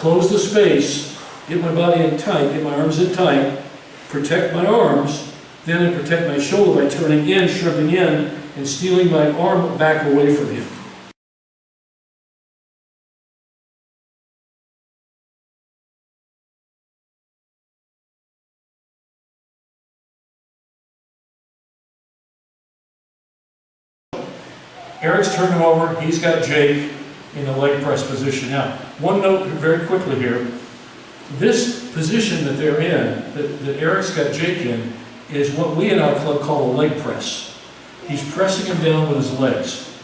close the space, get my body in tight, get my arms in tight, protect my arms, then I protect my shoulder by turning in, shrimping in, and stealing my arm back away from him. Eric's turned him over, he's got Jake in the leg press position. Now, one note very quickly here, this position that they're in, that Eric's got Jake in, is what we in our club call a leg press. He's pressing him down with his legs.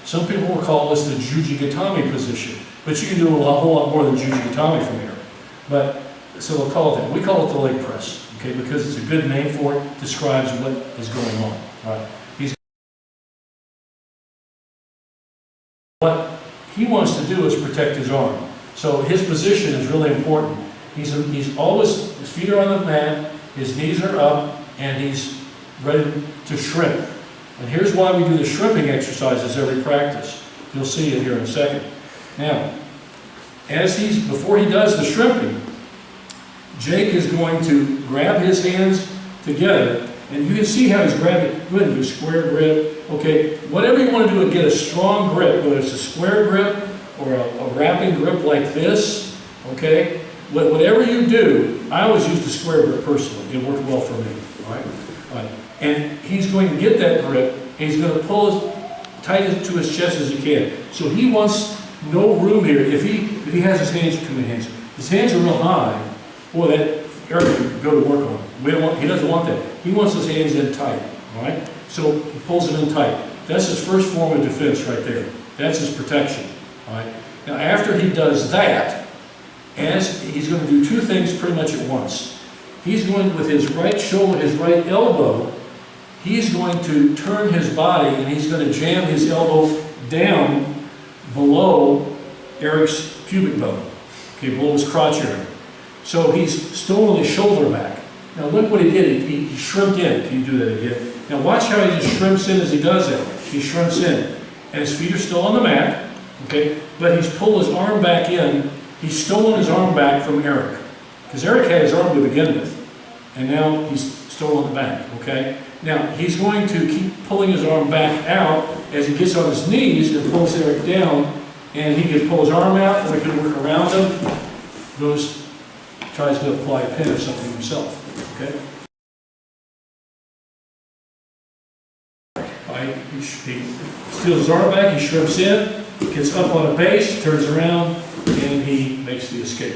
Some people will call this the Juji Gatame position, but you can do a whole lot more than Juji Gatame from here. But, so we'll call it that. We call it the leg press, okay, because it's a good name for it, describes what is going on. All right. What he wants to do is protect his arm. So his position is really important. He's always, his feet are on the mat, his knees are up, and he's ready to shrimp. And here's why we do the shrimping exercises every practice. You'll see it here in a second. Now, before he does the shrimping, Jake is going to grab his hands together, and you can see how he's grabbing. Go ahead and do a square grip. Okay, whatever you want to do to get a strong grip, whether it's a square grip or a wrapping grip like this, okay, whatever you do, I always use the square grip personally. It worked well for me, all right? All right. And he's going to get that grip, and he's going to pull as tight to his chest as he can. So he wants no room here. If he has his hands, come in hands. His hands are real high, boy, that Eric can go to work on it. He doesn't want that. He wants his hands in tight, all right? So he pulls them in tight. That's his first form of defense right there. That's his protection, all right? Now after he does that, he's going to do two things pretty much at once. He's going, with his right shoulder, his right elbow, he's going to turn his body and he's going to jam his elbow down below Eric's pubic bone, okay, below his crotch area. So he's stolen his shoulder back. Now look what he did, he shrimped in. Can you do that again? Now watch how he just shrimps in as he does that. He shrimps in. And his feet are still on the mat, okay, but he's pulled his arm back in. He's stolen his arm back from Eric. Because Eric had his arm to begin with. And now he's stolen the back, okay? Now he's going to keep pulling his arm back out as he gets on his knees and pulls Eric down. And he can pull his arm out, or he can work around him. Tries to apply a pin or something himself. Okay? He steals his arm back, he shrimps in, gets up on a base, turns around, and he makes the escape.